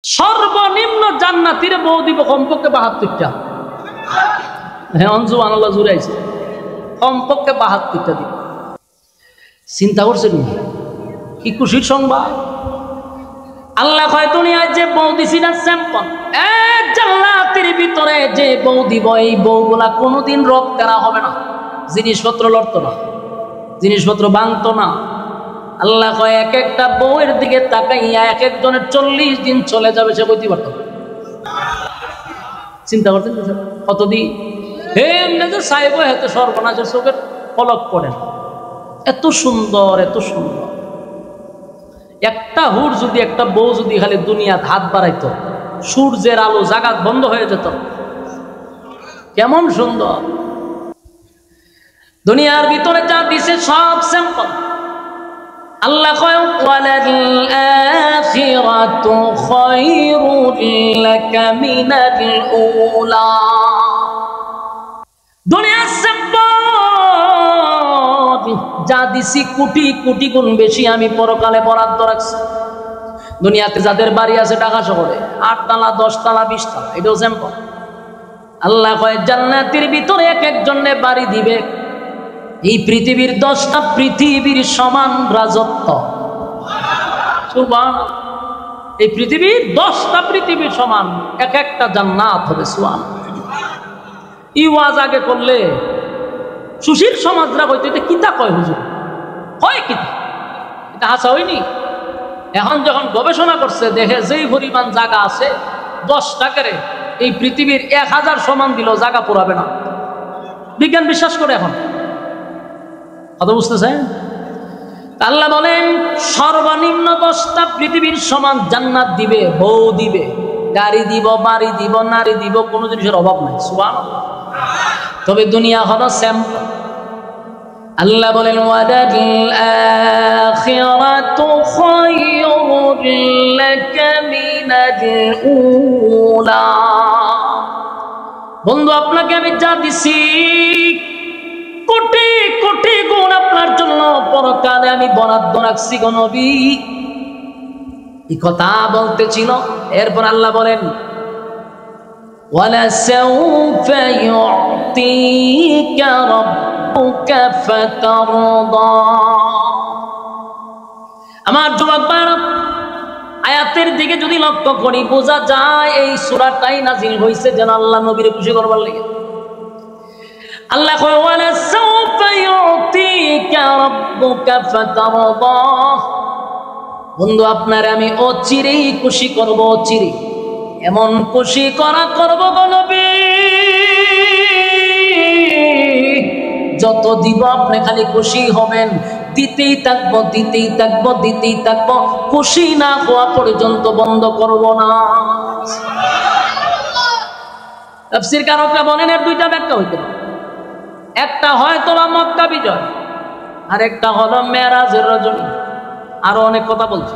সর্বনিম্ন জান্নাতীর বউ দিব কমপক্ষে 72টা। হ্যাঁ, সুবহানাল্লাহ, জুড়ে আইছে কমপক্ষে 72টা দিব। চিন্তা করছেন কি খুশির সংবাদ। আল্লাহ কয় দুনিয়ায় যে বউ দিছি না স্যাম্পল, জান্নাতের ভিতরে যে বউ দিব এই বউগুলা কোনোদিন রোগ তেরা হবে না, জিনিসপত্র লড়তো না, জিনিসপত্র ভাঙতো না। আল্লাহ কয় এক একটা বউয়ের দিকে তাকাইয়া এক একজনের 40 দিন চলে যাবে, সে কইতে পারত। চিন্তা করতেন কতদিন সাহেব এত সর্বনাশের চোখের পলক পড়েন। এত সুন্দর, এত সুন্দর একটা হুর যদি, একটা বউ যদি খালি দুনিয়াত হাত বাড়াইতো, সূর্যের আলো জাগাত বন্ধ হয়ে যেত। কেমন সুন্দর দুনিয়ার ভিতরে যা দিছে সব স্যাম্পল। আল্লাহ কয় ওয়ালাল আখিরাতু খায়রুল লাকা মিনাল উলা। দুনিয়ার স্যাম্পল যা দিছি কোটি কোটি গুণ বেশি আমি পরকালে বরাদ্দ রাখছি। দুনিয়াতে যাদের বাড়ি আছে ঢাকা শহরে 8 তলা 10 তলা 20 তলা, এটাও স্যাম্পল। আল্লাহ কয় জান্নাতের ভিতরে এক একজনে বাড়ি দিবে এই পৃথিবীর 10টা পৃথিবীর সমান রাজত্ব। সুবহানাল্লাহ, এই পৃথিবীর 10টা পৃথিবীর সমান এক একটা জান্নাত হবে। সুবহানাল্লাহ। ই ওয়াজ আগে করলে সুশীল সমাজরা কইতো এটা কিতা কয় হুজুর, হয় কিতা, এটা হাসা হয়নি। এখন যখন গবেষণা করছে দেখে যেই পরিমাণ জায়গা আছে 10 টাকারে এই পৃথিবীর 1000 সমান দিলেও জায়গা পুরাবে না। বিজ্ঞান বিশ্বাস করে এখন। কথা বুঝতেছেন? আল্লাহ বলেন সর্বনিম্ন 10টা পৃথিবীর সমান জান্নাত দিবে, বউ দিবে, গাড়ি দিব, বাড়ি দিব, নারী দিব, কোনো জিনিসের অভাব নাই। সুবহানাল্লাহ। তবে দুনিয়া হলো স্যাম্পল। আল্লাহ বলেন ওয়ালাল আখিরাতু খায়রুল লাকা মিনাল উলা। বন্ধু, আপনাকে আমি যা দিছি কোটি কোটি গুণ আপনার জন্য পরকালে আমি বরাদ্দ রাখছি গো নবী। এই কথা বলতেছিল। এরপর আল্লাহ বলেন ওয়ালাসাউফা ইউতিকা রাব্বুকা ফাতারদা। আমার যুবক ভাইরা, আয়াতের দিকে যদি লক্ষ্য করি বোঝা যায় এই সূরাটাই নাজিল হয়েছে যেন আল্লাহ নবীরে খুশি করবার লাগে। আল্লাহ কয় ওয়ালাসাউফা ইউতিকা রাব্বুকা ফাতারদা। বন্ধু, আপনার আমি অচিরেই খুশি করব, অচিরেই এমন খুশি করা করব গো নবী, যত দিব আপনি খালি খুশি হবেন। দিতেই থাকবো, দিতেই থাকবো, দিতেই থাকবো, খুশি না হওয়া পর্যন্ত বন্ধ করব না। তাফসীর কারকরা বলেন এর দুইটা ব্যাখ্যা হইতে পারে। একটা হয়তো মক্কা বিজয়, আর একটা হলো মেরাজের রজনী। আরো অনেক কথা বলছে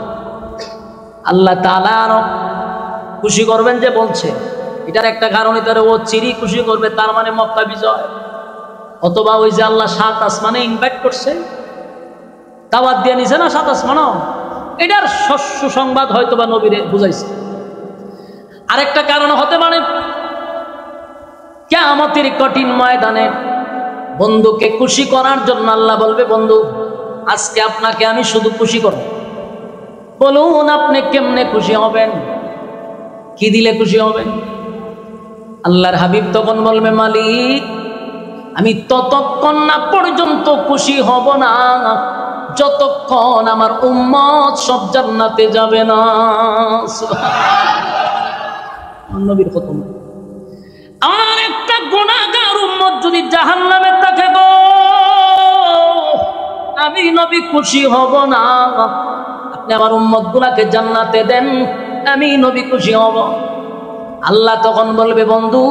আল্লাহ তাআলা, আরো খুশি করবেন যে বলছে এটার একটা কারণ, এটার ও চিরি খুশি করবে, তার মানে মক্কা বিজয়। অথবা ওই যে আল্লাহ 7 আসমানে ইনভাইট করছে, দাওয়াত দিয়ে নিছে না 7 আসমানও, এটার শস্য সংবাদ হয়তো বা নবীরে বুঝাইছে। আরেকটা কারণ হতে পারে কিয়ামতের কঠিন ময়দানে বন্ধুকে খুশি করার জন্য আল্লাহ বলবে বন্ধু আজকে আপনাকে আমি শুধু খুশি করব। বলুন আপনি কেমনে খুশি হবেন, কি দিলে খুশি হবেন? আল্লাহর হাবিব তখন বলবে মালিক আমি ততক্ষণ না পর্যন্ত খুশি হব না যতক্ষণ আমার উম্মত সব জান্নাতে যাবে না। নবীর খতম। আমার একটা গুনাহগার উম্মত যদি জাহান্নামে থাকে গো, আমি নবী খুশি হব না। আপনি আমার উম্মত গুলাকে জান্নাতে দেন, আমি নবী খুশি হব। আল্লাহ তখন বলবে বন্ধু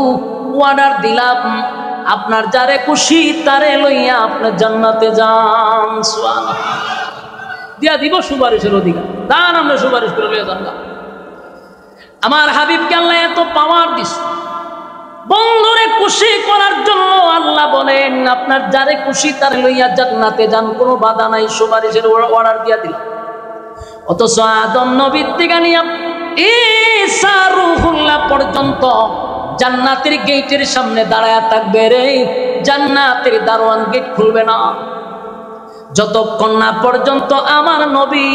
অর্ডার দিলাম, আপনার যারে খুশি তারে লইয়া আপনি জান্নাতে যান। সুবহানাল্লাহ। দিয়া দিব সুপারিশের অধিকার, দান আমরা সুপারিশ করে লইয়া জান্নাত। আমার হাবিবকে আল্লাহ এত পাওয়ার দিছে বন্ধুরে খুশি করার জন্য। আল্লাহ বলেন আপনার যারে খুশি তারে লইয়া জান্নাতে যান, কোনো বাধা নাই, সুপারিশের অর্ডার দিয়া দিলাম। অথচ আদম নবীর থেকে নিয়ে ঈসা রূহুল্লাহ পর্যন্ত জান্নাতের গেটের সামনে দাঁড়ায় থাকবে রে, জান্নাতের দারোয়ান গেট খুলবে না যতক্ষণ না পর্যন্ত আমার নবী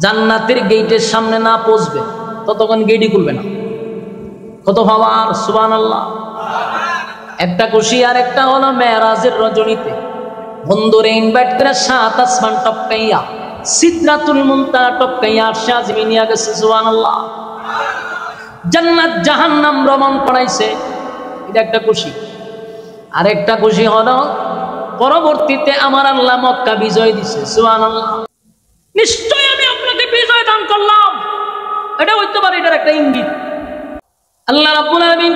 জান্নাতের গেটের সামনে না পৌঁছবে, ততক্ষণ গেটই খুলবে না। কত ভাবার সুবহানাল্লাহ। একটা খুশি আর একটা হলো মেরাজের রজনীতে বন্ধুরে ইনভাইট করে 7 আসমান টপকাইয়া সিদরাতুল মুনতাহা টপকাইয়া আরশে আজিমে নিয়ে গেছে। সুবহানাল্লাহ। জান্নাত জাহান্নাম ভ্রমণ করাইছে, এটা একটা খুশি। আর একটা খুশি হলো পরবর্তীতে আমার আল্লাহ মক্কা বিজয় দিছে। সুবহানাল্লাহ। নিশ্চয় আমি আপনাকে বিজয় দান করলাম, এটা হইতে পারে এটার একটা ইঙ্গিত। আল্লাহ রাব্বুল আলামিন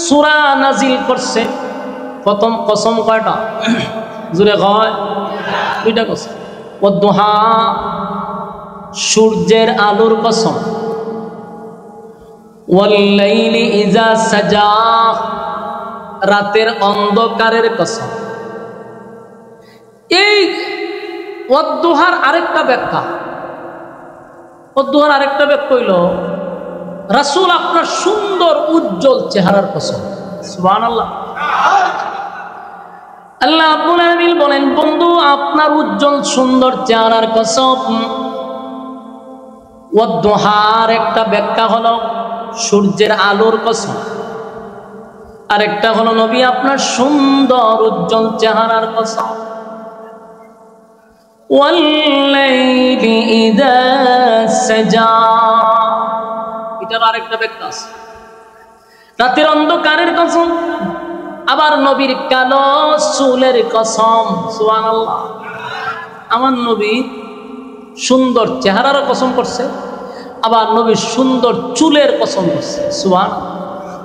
সূরা নাজিল করছে। প্রথম কসম কয়টা? জোরে কয়, দুইটা কসম। ওয়াদ-দুহা, সূর্যের আলোর কসম। ওয়াল-লাইলি ইযা সাজা, রাতের অন্ধকারের কসম। এই ওয়াদ-দুহার আরেকটা ব্যাখ্যা, ওয়াদ-দুহার আরেকটা ব্যাখ্যা হইল রাসূল আপনার সুন্দর উজ্জ্বল চেহারার কসম। সুবহানাল্লাহ। আল্লাহ রাব্বুল আলামিন বলেন বন্ধু আপনার উজ্জ্বল সুন্দর চেহারার কসম। ওয়াদ-দুহার একটা ব্যাখ্যা হলো সূর্যের আলোর কসম, আরেকটা হলো নবী আপনার সুন্দর উজ্জ্বল চেহারার কসম। ওয়াল-লাইলি ইযা সাজা, এটার আরেকটা ব্যাখ্যা আছে, রাতের অন্ধকারের কসম। আবার নবীর কালো চুলের কসম। সুবহানাল্লাহ। আমার নবী সুন্দর চেহারার কসম করছে, আবার নবী সুন্দর চুলের কসম করছে। সুবহানাল্লাহ।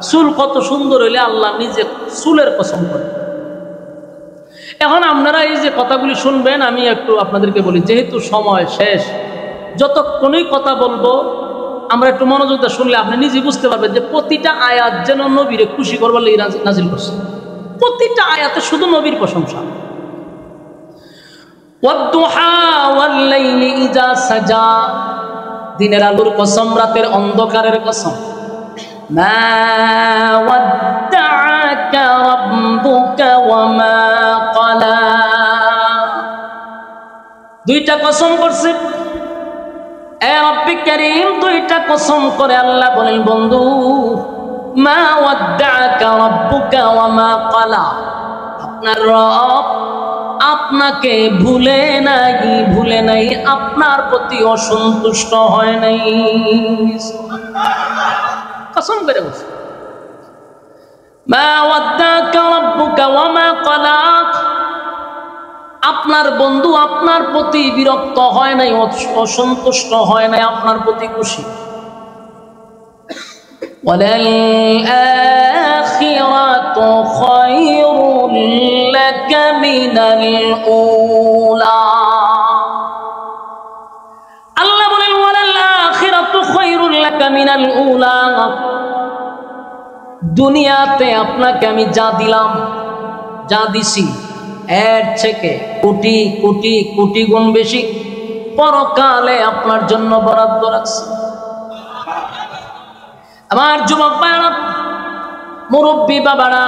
চুল কত সুন্দর হইলে আল্লাহ নিজে চুলের কসম করে। এখন আপনারা এই যে কথাগুলি শুনবেন, আমি একটু আপনাদেরকে বলি, যেহেতু সময় শেষ, যতক্ষণই কথা বলবো আমরা একটু মনোযোগ দিয়ে শুনলে আপনি নিজে বুঝতে পারবেন যে প্রতিটা আয়াত যেন নবীরে খুশি করবার লাগি নাজিল করছে। প্রতিটা আয়াতে শুধু নবীর প্রশংসা। ওয়াদ-দুহা ওয়াল-লাইলি ইযা সাজা, দিনের আলোর কসম, রাতের অন্ধকারের কসম। মা ওয়াদ্দাআকা রাব্বুকা ওয়া মা ক্বালা, দুইটা কসম করছে এ রব্বি কারীম, দুইটা কসম করে আল্লাহ বলেন বন্ধু মা ওয়াদ্দাআকা রাব্বুকা ওয়া মা ক্বালা, আপনার রব আপনাকে ভুলে নাই, আপনার প্রতি অসন্তুষ্ট হয় নাই। কসম করে বলছে মা ওয়াদ্দাআকা রাব্বুকা ওয়া মা ক্বালা, আপনার বন্ধু আপনার প্রতি বিরক্ত হয় নাই, অসন্তুষ্ট হয় নাই, আপনার প্রতি খুশি। ওয়ালাল আখিরাতু খায়রুল লাকা মিনাল উলা, আল্লাহ বলেন ওয়ালাল আখিরাতু খায়রুল লাকা মিনাল উলা, দুনিয়াতে আপনাকে আমি যা দিলাম, যা দিছি এর থেকে কোটি কোটি কোটি গুণ বেশি পরকালে আপনার জন্য বরাদ্দ রাখছি। আমার যুবক ভাইরা, মুরব্বী বাবারা,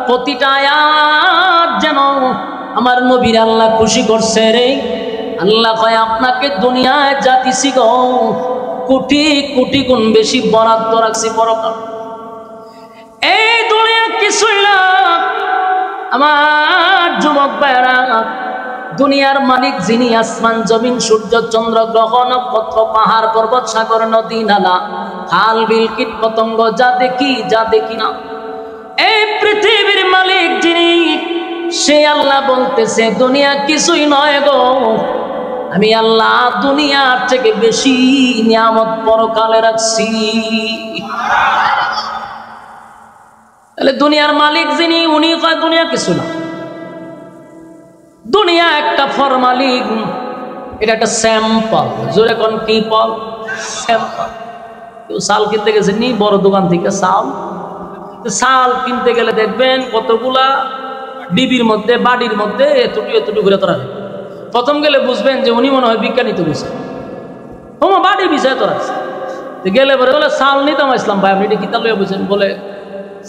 প্রতিটা আয়াত যেন আমার নবীর আল্লাহ খুশি করছে রে। আল্লাহ কয় আপনাকে দুনিয়ায় যা দিছি গো কোটি কোটি গুণ বেশি বরাদ্দ রাখছি পরকাল। এই দুনিয়া কিছুই না আমার যুবক ভাইরা, দুনিয়ার মালিক যিনি, আসমান জমিন সূর্য চন্দ্র গ্রহ নক্ষত্র পাহাড় পর্বত সাগর নদী নালা খাল বিল কীট পতঙ্গ যা দেখি না, এই পৃথিবীর মালিক যিনি, সে আল্লাহ বলতেছে দুনিয়া কিছুই নয় গো, আমি আল্লাহ দুনিয়ার থেকে বেশি নিয়ামত পরকালে রাখছি। তাহলে দুনিয়ার মালিক যিনি, উনি কয় দুনিয়া কিছু না, দুনিয়া একটা ফরমালিন, এটা একটা স্যাম্পল। জোরে কোন কি পল? স্যাম্পল। কেউ চাল কিনতে গেছে নি বড় দোকান থেকে চাল কিনতে গেলে দেখবেন কতগুলা ডিবির মধ্যে বাড়ির মধ্যে এতটুকু এতটুকু করে তোরা। প্রথম গেলে বুঝবেন যে উনি মনে হয় বিজ্ঞানী তো বুঝে, তোমার বাড়ি বিষয় তো আছে গেলে পরে বলে চাউল নিতাম ইসলাম ভাই আপনি এটা কিতা লইয়া বুঝছেন বলে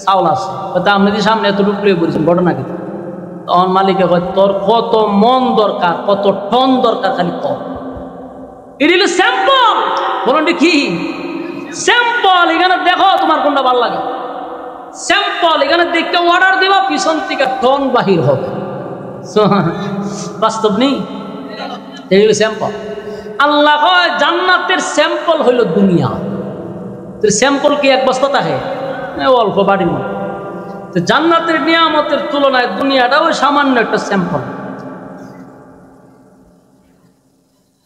চাউল আছে তা আপনি যে সামনে এত টুকরে বলেছেন ঘটনা কি তখন মালিকে কয় তোর কত মন দরকার কত টন দরকার খালি কর এটা হলো স্যাম্পল বলুন কি স্যাম্পল এখানে দেখো তোমার কোনটা ভালো লাগে স্যাম্পল এখানে দেখতে অর্ডার দিবা পিছন থেকে টন বাহির হবে বাস্তব নেই এই হলো স্যাম্পল আল্লাহ কয় জান্নাতের স্যাম্পল হইল দুনিয়া তোর স্যাম্পল কি এক বস্তা থাকে অল্প বাড়ির মতো তো জান্নাতের নিয়ামতের তুলনায় দুনিয়াটা ওই সামান্য একটা স্যাম্পল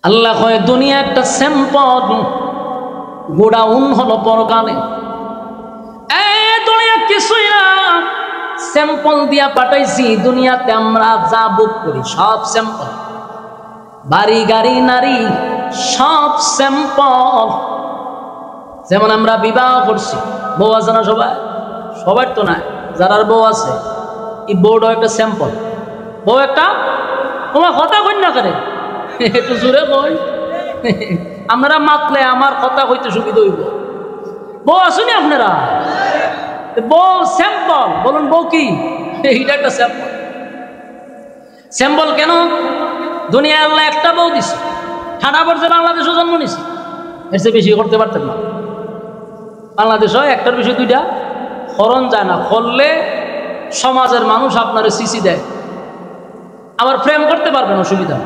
আল্লাহ কয় দুনিয়া একটা স্যাম্পল গোডাউন হলো পরকালে দুনিয়া কিছুই না স্যাম্পল দিয়া পাঠাইছি দুনিয়াতে আমরা যা বুক করি সব স্যাম্পল বাড়ি গাড়ি নারী সব স্যাম্পল যেমন আমরা বিবাহ করছি বউ আছে না সবার তো নাই যারার বউ আছে এই বউটাও একটা স্যাম্পল বউ একটা তোমার কথা কই না করে একটু জোরে কই আপনারা মাতলে আমার কথা কইতে সুবিধা হইব বউ আসুনি আপনারা বউ স্যাম্পল বলুন বউ কি এইটা একটা স্যাম্পল স্যাম্পল কেন দুনিয়া আল্লাহ একটা বউ দিছে ঠাডা পড়ছে বাংলাদেশও জন্ম নিছে এর চেয়ে বেশি করতে পারতেন না বাংলাদেশও একটার বেশি দুইটা হরণ যায় না করলে সমাজের মানুষ আপনার সিসি দেয় আবার প্রেম করতে পারবেন অসুবিধা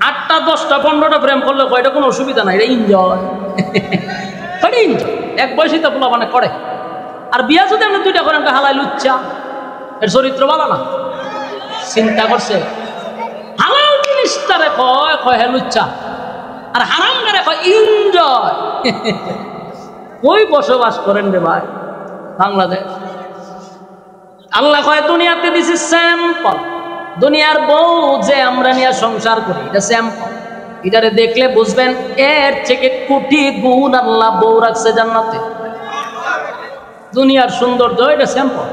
8টা 10টা 15টা প্রেম করলে কয়টা কোনো অসুবিধা নাই এটা এনজয় এনজয় এক বয়সী তো পোলা মানে করে আর বিয়া যদি আপনি 2টা করেন হালাই লুচ্চা এর চরিত্র ভালো না চিন্তা করছে হালাল জিনিসটারে কয় কয় হে লুচ্চা আর হারাম করে কয় এনজয় কই বসবাস করেন রে ভাই বাংলাদেশ আল্লাহ কয় দুনিয়াতে দিছি স্যাম্পল দুনিয়ার বউ যে আমরা নিয়ে সংসার করি এটা স্যাম্পল এটারে দেখলে বুঝবেন এর থেকে কোটি গুণ আল্লাহ বউ রাখছে জান্নাতে দুনিয়ার সৌন্দর্য এটা স্যাম্পল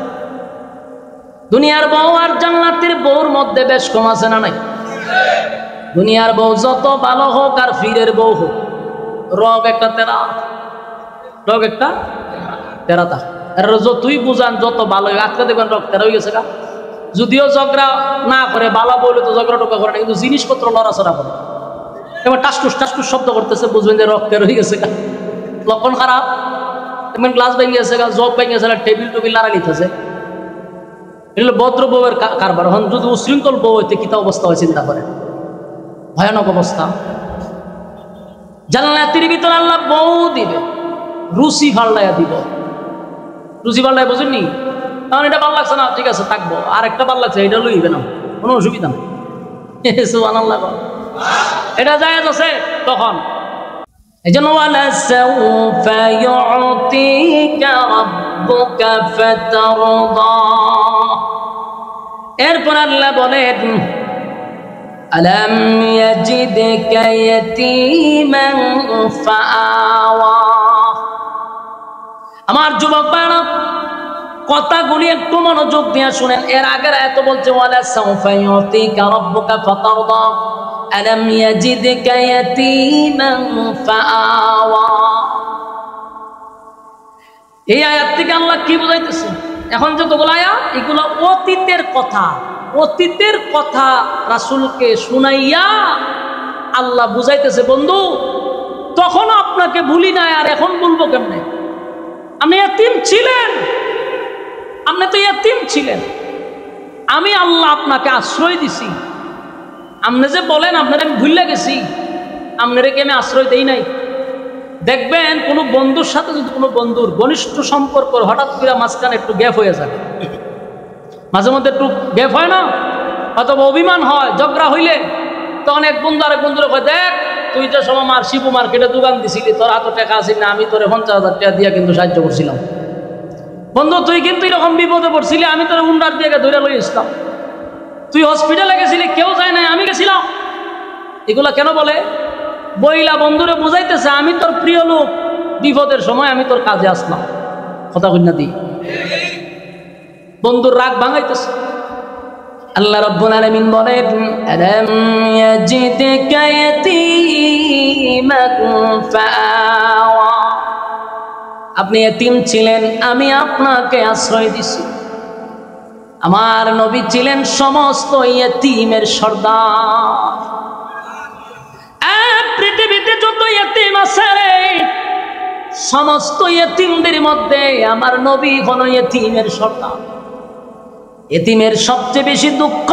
দুনিয়ার বউ আর জান্নাতের বউর মধ্যে বেশ কম আছে না নাই দুনিয়ার বউ যত ভালো হোক আর ফিরের বউ হোক রগ একটা তেরা রগ একটা তেরাতা আর যতই বুঝান যত ভালো আজকে দেখবেন রগ তেরা হয়ে গেছে গা যদিও ঝগড়া না করে বালা বলে তো ঝগড়া টোকা করে না কিন্তু জিনিসপত্র লড়াচড়া করে এবার টাসটুস টাসটুস শব্দ করতেছে বুঝবেন যে রক্তের হয়ে গেছে গা লক্ষণ খারাপ এমন গ্লাস ভেঙে গেছে গা জগ ভেঙে গেছে টেবিল টুবিল লাড়া নিতেছে এটা ভদ্র বউয়ের কারবার হন যদি উশৃঙ্খল বউ হইতে কিতা অবস্থা হয় চিন্তা করে ভয়ানক অবস্থা জান্নাতের ভিতর আল্লাহ বউ দিবে রুচি ফাল্লাইয়া দিব রুচি ফাল্লাইয়া বুঝেননি তখন এটা ভালো লাগছে না ঠিক আছে থাকবো আর একটা ভালো লাগছে এটা লইবে না কোনো অসুবিধা নেই সুবহানাল্লাহ এটা জায়েজ আছে তখন এই জন্য ওয়ালাসাউফা ইউতিকা রাব্বুকা ফাতারদা এরপর আল্লাহ বলেন আলাম ইয়াজিদকা ইয়াতীমান ফাআওয়া আমার যুবক ভাইরা কথাগুলি একটু মনোযোগ দিয়ে শুনেন এর আগের আয়াত বলছে ওয়ালা সাউফা ইউতিকা রাব্বুকা ফাতারদা আলাম ইয়াজিদকা ইয়াতীমান ফাআওয়া এই আয়াত থেকে আল্লাহ কি বুঝাইতেছে এখন যতগুলো আয়াত এগুলো অতীতের কথা রাসূলকে শুনাইয়া আল্লাহ বুঝাইতেছে বন্ধু তখন আপনাকে ভুলি নাই আর এখন বলবো কেমনে আপনি ইয়াতীম ছিলেন আপনি তো ইয়াতীম ছিলেন আমি আল্লাহ আপনাকে আশ্রয় দিছি আপনি যে বলেন আপনার আমি ভুলে গেছি আপনারে কি আমি আশ্রয় দেই নাই দেখবেন কোনো বন্ধুর সাথে যদি কোনো বন্ধুর ঘনিষ্ঠ সম্পর্ক হঠাৎ করে মাঝখানে একটু গ্যাপ হয়ে যাবে মাঝে মধ্যে একটু গ্যাপ হয় না অথবা অভিমান হয় ঝগড়া হইলে তখন এক বন্ধু আরেক বন্ধুরে কয় দেখ তুই যে সময় আমার শিবু মার্কেটে দোকান দিছিলি তোর হাতে টাকা আসিল না আমি তোরে 50,000 টাকা দিয়া কিন্তু সাহায্য করছিলাম বন্ধু তুই কিন্তু এরকম বিপদে পড়ছিলি আমি তোর উন্ডার দিয়ে ধরে লই আসলাম তুই হসপিটালে গেছিলি কেউ যায় নাই আমি গেছিলাম এগুলা কেন বলে বইলা বন্ধুরে বুঝাইতেছে আমি তোর প্রিয় লোক বিপদের সময় আমি তোর কাজে আসলাম কথা কই না দি বন্ধুর রাগ ভাঙাইতেছে আল্লাহ রাব্বুল আলামিন বলেন আলাম ইয়াজিদকা ইয়াতীমান ফাআওয়া, আপনি এতিম ছিলেন, আমি আপনাকে আশ্রয় দিছি। আমার নবী ছিলেন সমস্ত ইয়েতিমের সর্দার। পৃথিবীতে যত ইয়েতিম আছে সমস্ত ইয়েতিমদের মধ্যে আমার নবী হলো ইয়েতিমের সর্দার। ইয়েতিমের সবচেয়ে বেশি দুঃখ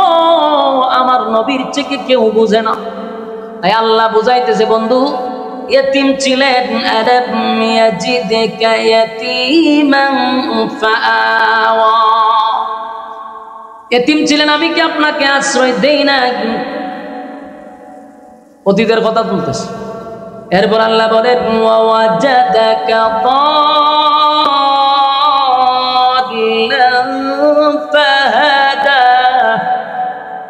আমার নবীর থেকে কেউ বুঝে না। তাই আল্লাহ বুঝাইতেছে বন্ধু ইয়েতিম ছিলেন, আলাম ইয়াজিদকা ইয়াতীমান ফাআওয়া, এতিম ছিলেন আমি কি আপনাকে আশ্রয় দেই না? অতীতের কথা বলতেছে। এরপর আল্লাহ বলেন ওয়াজাদাকা দাল্লান ফাহাদা,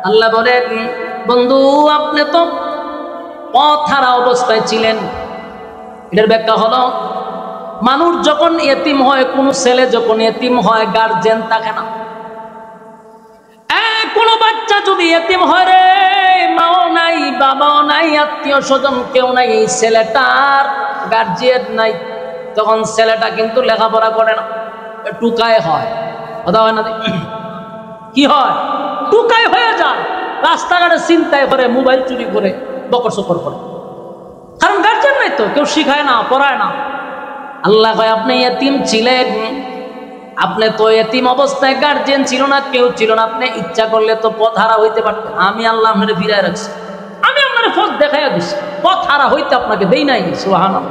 আল্লাহ বলেন বন্ধু আপনি তো পথহারা অবস্থায় ছিলেন। এটার ব্যাখ্যা হলো মানুষ যখন এতিম হয়, কোন ছেলে যখন এতিম হয় গার্জিয়ান থাকে না। কোন বাচ্চা যদি এতিম হয় রে, মাও নাই বাবাও নাই আত্মীয় স্বজন কেউ নাই, এই ছেলেটার গার্জিয়ান নাই, তখন ছেলেটা কিন্তু লেখাপড়া করে না, টুকায় হয়। কথা হয় না? কি হয়? টুকায় হয়ে যায়, রাস্তাঘাটে চিন্তায় করে, মোবাইল চুরি করে, বকর সকর করে, কারণ গার্জিয়ান নাই তো, কেউ শিখায় না, পড়ায় না। আল্লাহ কয় আপনি এতিম ছিলেন, আপনি তো এতিম অবস্থায় গার্জিয়ান ছিল না, কেউ ছিল না, আপনি ইচ্ছা করলে তো পথ হারা হইতে পারতেন। আমি আল্লাহ আপনাকে ফিরায় রাখছি, আমি আপনার পথ দেখাইয়া দিচ্ছি, পথ হারা হইতে আপনাকে দেই নাই। সুবহানাল্লাহ,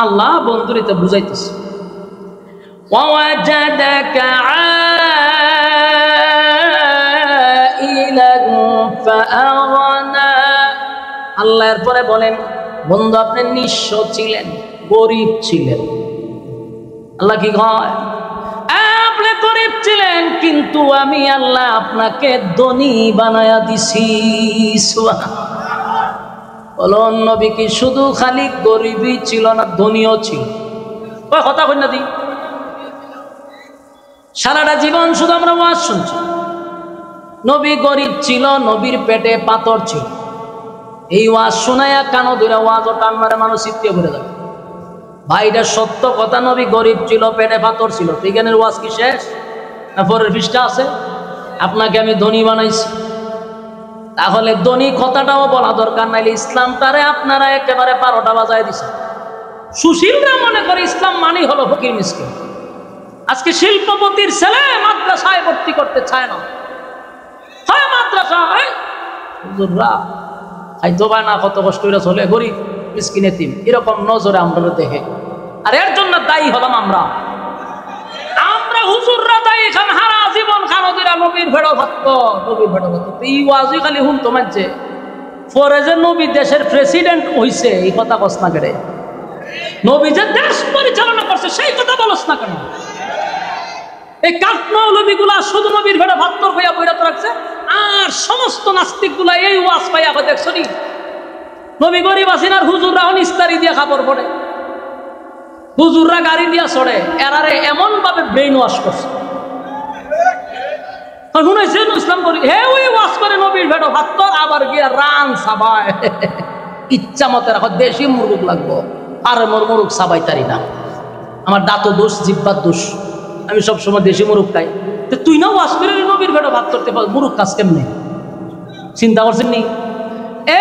আল্লাহ বন্ধুরিতে বুঝাইতেছে। ওয়াজাদাকা আইলান ফাআগনা, আল্লাহ এরপরে বলেন বন্ধু আপনি নিঃস্ব ছিলেন, গরিব ছিলেন। আল্লাহ কি কয়? আপনি গরিব ছিলেন কিন্তু আমি আল্লাহ আপনাকে ধনী বানায়া দিছি। বলো নবী কি শুধু খালি গরিবই ছিল না, ধনীও ছিল? কথা কই না দি, সারাটা জীবন শুধু আমরা ওয়াজ শুনছি। নবী গরিব ছিল, নবীর পেটে পাথর ছিল, এই ওয়াজ শোনায়া কানো ধরে ওয়াজ ও টান মারে মানুষ চিত্তিয়ে ঘুরে যাবে। ভাইটা সত্য কথা, নবী গরিব ছিল, পেটে পাথর ছিল। বিজ্ঞানের ওয়াজ কি শেষ না পরের পৃষ্ঠা আছে? আপনাকে আমি ধনী বানাইছি, তাহলে ধনী কথাটাও বলা দরকার, নাইলে ইসলামটারে আপনারা একেবারে 12টা বাজায় দিছে। সুশীলরা মনে করে ইসলাম মানেই হলো ফকির মিসকিন। আজকে শিল্পপতির ছেলে মাদ্রাসায় ভর্তি করতে চায় না, হয় মাদ্রাসায় হুজুররা খাইতো পায় না, কত কষ্ট করে চলে, গরিব মিসকিন এতিম, এরকম নজরে আমরা দেখে। আর এর জন্য দায়ী হলাম আমরা হুজুররা দায়ী। খান হারা জীবন খানদিরা নবীর ভেড়ো ভাত, নবীর ভেড়ো ভাত। এই ওয়াজই খালি শুনতো মানছে, পরে যে নবী দেশের প্রেসিডেন্ট হইছে এই কথা কস না কেন? নবী যে দেশ পরিচালনা করছে সেই কথা বলস না কেন? এই কাঠমৌলবী গুলা শুধু নবীর ভেড়ো ভাত হইয়া বইরাত রাখছে, আর সমস্ত নাস্তিক গুলা এই ওয়াজ পাইয়া দেখছো নি নবী গরিব আছেন, আর হুজুররা ইস্তারি দিয়ে খাবার পড়ে, হুজুররা গাড়ি দিয়া চড়ে। এরারে এমন ভাবে ব্রেইন ওয়াশ করছে, শুনেছেন ইসলাম করি হে ওই ওয়াশ করে নবীর ভেড়ো ভাত, আবার গিয়া রান সাবায় ইচ্ছা মতে রাখো, দেশি মুরুগ লাগবো, আর মোর মুরুগ সাবাই তারি না, আমার দাঁত দোষ, জিব্বার দোষ, আমি সবসময় দেশি মুরুগ খাই। তুই না ওয়াশ করে নবীর ভেড়ো ভাত করতে পার, মুরুগ কাজ কেমনি? চিন্তা করছেন নি?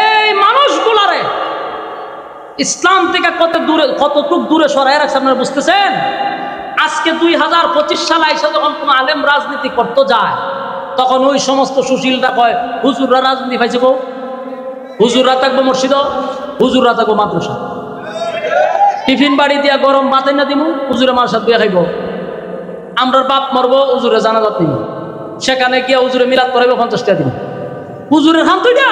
এই মানুষগুলারে ইসলাম থেকে কতটুক দূরে সরাই রাখছে আপনারা বুঝতেছেন? আজকে 2025 সালে আইসা যখন কোন আলেম রাজনীতি করতে যায়, তখন ওই সমস্ত সুশীলরা কয় হুজুররা রাজনীতি পাইছে, গো হুজুররা থাকবো মসজিদ, হুজুররা থাকবো মাদ্রাসা, টিফিন বাড়ি দিয়া গরম ভাতে না দিমু, হুজুরে মার সাথে খাইব, আমরা বাপ মরবো, হুজুরে জানাজাত দিব, সেখানে গিয়া হুজুরে মিলাদ করাইব 50 টাকা দিব। হুজুরের হাম তুইটা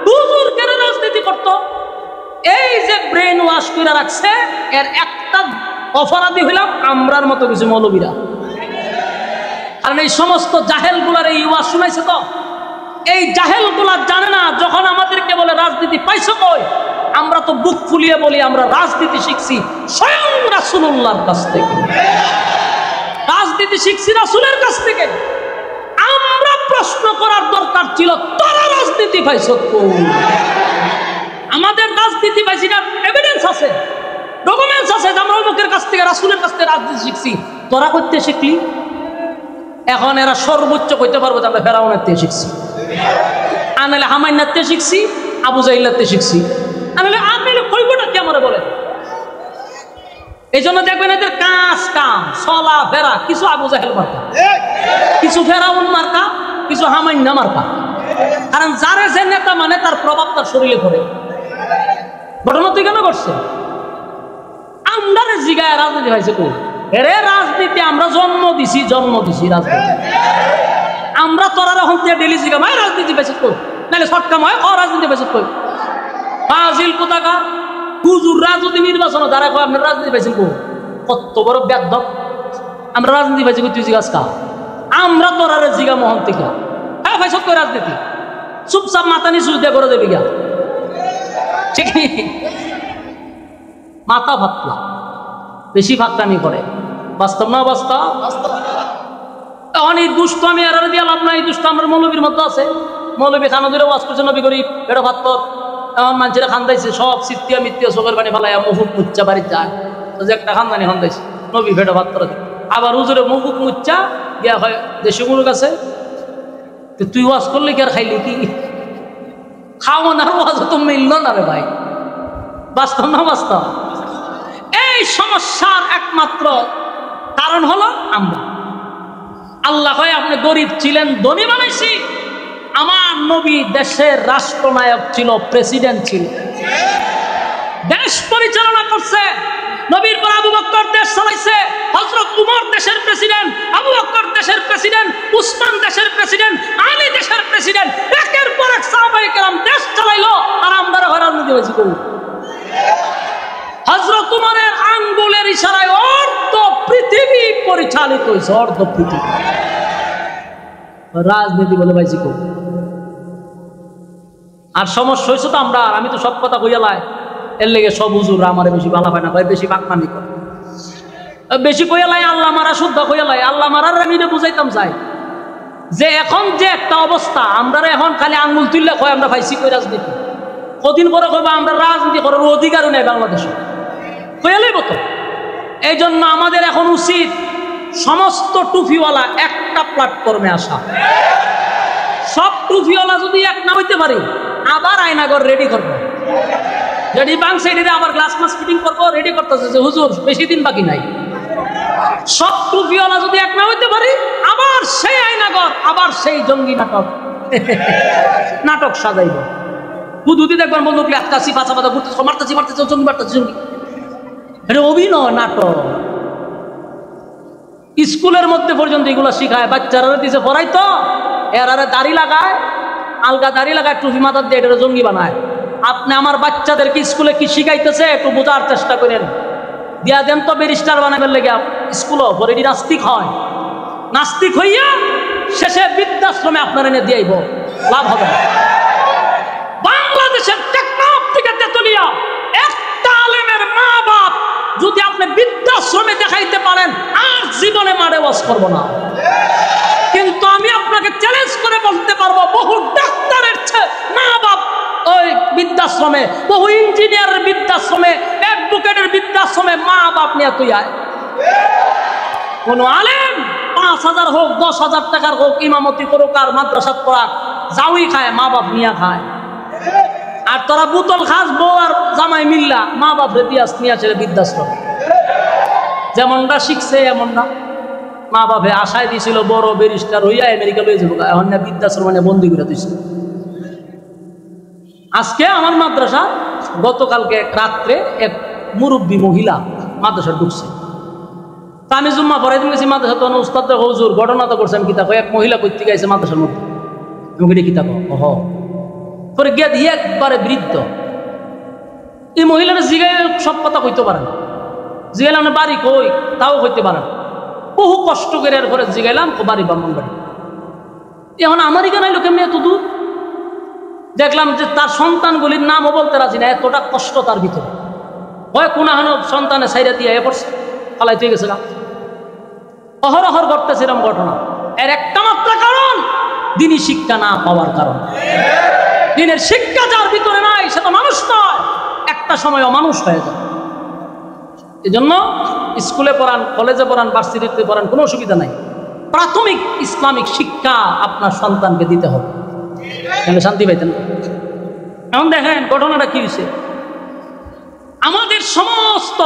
হুজুর কেন রাজনীতি করতো? এই যে ব্রেন ওয়াশ করে রাখছে, এর একটা অপরাধী হইলাম আমরার মতো কিছু মৌলবীরা। কারণ এই সমস্ত জাহেল গুলার এই ওয়াজ শুনাইছে, তো এই জাহেল গুলা জানে না যখন আমাদেরকে বলে রাজনীতি পাইছো কই, আমরা তো বুক ফুলিয়ে বলি আমরা রাজনীতি শিখছি স্বয়ং রাসূলুল্লাহর কাছ থেকে, রাজনীতি শিখছি রাসূলের কাছ থেকে। আমরা প্রশ্ন করার দরকার ছিল, তোরা রাজনীতি পাইছ কই? আমাদের রাজনীতি পাইছি না, এভিডেন্স আছে, ডকুমেন্টস আছে যে আমরা অমুকের কাছ থেকে, রাসূলের কাছ থেকে রাজনীতি শিখছি। তোরা করতে শিখলি? এখন এরা সর্বোচ্চ কইতে পারবো যে আমরা ফেরাউনের থেকে শিখছি, আনালে হামাইনার থেকে শিখছি, আবু জাহিলের থেকে শিখছি। আনালে কইবটা কি আমারে বলে? এই জন্য দেখবেন এদের কাজ কাম চলা ফেরা কিছু আবু জাহেল মার্কা, কিছু ফেরাউন মার্কা, কিছু হামাইনা মার্কা। কারণ যারে যে নেতা মানে তার প্রভাব তার শরীরে পড়ে। ঘটনা তুই কেন করছে? আমরা জিগায় রাজনীতি হয়েছে কই? এরে রাজনীতি আমরা জন্ম দিছি রাজনীতি। আমরা তোরা এখন ডেলি জিগা ভাই রাজনীতি বেঁচে কই, নাহলে শর্টকাম হয় রাজনীতি বেঁচে কই। ফাজিল কোথাকা হুজুররা যদি নির্বাচন তারা কয় আপনার রাজনীতি পাইছেন কো? কত বড় বেদব! আমরা রাজনীতি পাইছি তুই জিজ্ঞাস কা? আমরা তোর আরে জিগা মোহন থেকে হ্যাঁ ভাই সব রাজনীতি চুপচাপ মাথা নিচু দিয়ে করে দেবে গিয়া, ঠিক মাথা ভাতলা বেশি ভাতটামি করে। বাস্তব না বাস্তব? অনেক দুষ্ট আমি আর দিয়ে লাভ নাই। দুষ্ট আমার মৌলবীর মধ্যে আছে, মৌলবী খানা ধরে ওয়াজ করছে নবী গরিব এটা ভাত এমন মানুষেরা খান্দাইছে সব সিত্তিয়া মিত্তিয়া চোখের পানি ফালাইয়া মুহুক মুচ্চা বাড়ির যায়, যে একটা খানদানি খান্দাইছে নবী ভেড়া ভাত করে। আবার হুজুরে মুহুক মুচ্চা গিয়া হয় দেশি মুরুগ আছে, তুই ওয়াজ করলে কি আর খাইলি কি? খাওয়ান আর ওয়াজ তো মিলল না রে ভাই। বাস্তব না বাস্তব? এই সমস্যার একমাত্র কারণ হলো আমরা। আল্লাহ কয় আপনি গরিব ছিলেন ধনী বানাইছি। আমার নবী দেশের রাষ্ট্রনায়ক ছিল, প্রেসিডেন্ট ছিল, দেশ পরিচালনা করছে। নবীর পর আবু বকর দেশ চালাইছে, হযরত উমর দেশের প্রেসিডেন্ট, আবু বকর দেশের প্রেসিডেন্ট, উসমান দেশের প্রেসিডেন্ট, আলী দেশের প্রেসিডেন্ট। একের পর এক সাহাবায়ে কেরাম দেশ চালাইলো, আর আমরা রাজনীতি বেশি করি। হযরত উমরের আঙ্গুলের ইশারায় অর্ধ পৃথিবী পরিচালিত হয়েছে, অর্ধ পৃথিবী। রাজনীতি বলে পাইছি কো? আর সমস্যা হয়েছে তো আমরা, আমি তো সব কথা কইয়া লাই, এর লেগে সব হুজুর আমার বেশি ভালো হয় না, বেশি বাকমানি করে, বেশি কইয়া লাই, আল্লাহ মারা শুদ্ধ কইয়া লাই। আল্লাহ মারার আমি বুঝাইতাম চাই যে এখন যে একটা অবস্থা, আমরা এখন খালি আঙ্গুল তুললে কয় আমরা পাইছি কই রাজনীতি, কদিন পরে কইবা আমরা রাজনীতি করার অধিকারও নেই বাংলাদেশে, কইয়া লাইব তো। এই জন্য আমাদের এখন উচিত সমস্ত টুপিওয়ালা একটা প্ল্যাটফর্মে আসা। সব টুপিওয়ালা যদি এক না হইতে পারে, আবার আয়নাগর রেডি করবো, রেডি বাং সাইডে আবার গ্লাস মাস ফিটিং করবো, রেডি করতেছে যে হুজুর বেশি দিন বাকি নাই। সব টুপিওয়ালা যদি এক না হইতে পারে, আবার সেই আয়নাগর, আবার সেই জঙ্গি নাটক নাটক সাজাইব। বুধুতি দেখবেন বন্ধু আটকাছি পাঁচা পাতা ঘুরতে মারতেছি মারতেছি জঙ্গি মারতেছি জঙ্গি, এটা অভিনয় নাটক। স্কুলের মধ্যে পর্যন্ত এগুলো শিখায়, বাচ্চারা দিছে পড়াই তো, এরা দাড়ি লাগায়, আলগা দাড়ি লাগায়, টুপি মাথার দিয়ে এটা জঙ্গি বানায়। আপনি আমার বাচ্চাদেরকে স্কুলে কি শিখাইতেছে একটু বোঝার চেষ্টা করেন, দিয়া দেন তো ব্যারিস্টার বানাবেন লেগে স্কুলও পরে নাস্তিক হয়, নাস্তিক হইয়া শেষে বৃদ্ধাশ্রমে আপনার এনে দিয়াইব, লাভ হবে না। বাংলাদেশের টেকনাফ থেকে তেতুলিয়া একটা আলেমের মা বাপ যদি আপনি বৃদ্ধাশ্রমে দেখাইতে পারেন, আর জীবনে মারে ওয়াজ করবো না। কিন্তু আমি আপনাকে চ্যালেঞ্জ করে বলতে পারবো, বহু ডাক্তারের মা বাপ ওই বৃদ্ধাশ্রমে, বহু ইঞ্জিনিয়ারের বৃদ্ধাশ্রমে, অ্যাডভোকেটের বৃদ্ধাশ্রমে মা বাপ নিয়ে তুই আয়। কোন আলেম ৫,০০০ হোক ১০,০০০ টাকার হোক ইমামতি করুক আর মাদ্রাসা পড়াক, যাওই খায়, মা বাপ নিয়ে খায়। আর তোরা বোতল খাস, বউ আর জামাই মিল্লা মা বাপ রেতিয়াস নিয়ে আসে বৃদ্ধাশ্রম। যেমনটা শিখছে এমন না, মা বাপে আশায় দিয়েছিল বড় ব্যারিস্টার হইয়া আমেরিকা লয়ে যাবো, এখন না বৃদ্ধাশ্রমে বন্দি করে দিয়েছিল। আজকে আমার মাদ্রাসা গতকালকে রাত্রে এক মুরব্বী মহিলা মাদ্রাসা ঢুকছে, আমি জুম্মা পড়াই দিন গেছি মাদ্রাসা, তখন উস্তাদ হুজুর ঘটনা তো করছেন কিতা, এক মহিলা কইতে গেছে মাদ্রাসার মধ্যে, আমি কিতা কহ পরে গিয়ে দিয়ে একবারে বৃদ্ধ। এই মহিলারা জিগাই সব কথা কইতে পারে না, জিগাইলাম না বাড়ি কই, তাও কইতে পারে না। বহু কষ্ট করে এর ঘরে জিগাইলাম বাড়ি ব্রাহ্মণ বাড়ি। এখন আমারই কেন এলো কেমনি এত দূর? দেখলাম যে তার সন্তানগুলির নামও বলতে রাজি না, এতটা কষ্ট তার ভিতরে। হয় কোনাহানো সন্তানে সাইরা দিয়ে এ পড়ছে, ফালাই তুই গেছে। অহরহর ঘটতেছে এরকম ঘটনা। এর একটা মাত্র কারণ দিনই শিক্ষা না পাওয়ার কারণে। দিনের শিক্ষা যার ভিতরে নাই সে তো মানুষ নয়, একটা সময় অমানুষ হয়ে যায়। এই জন্য স্কুলে পড়ান, কলেজে পড়ান, ভার্সিটিতে পড়ান, কোনো অসুবিধা নাই, প্রাথমিক ইসলামিক শিক্ষা আপনার সন্তানকে দিতে হবে, তাহলে শান্তি পাইতেন। এখন দেখেন ঘটনাটা কি হয়েছে। আমাদের সমস্ত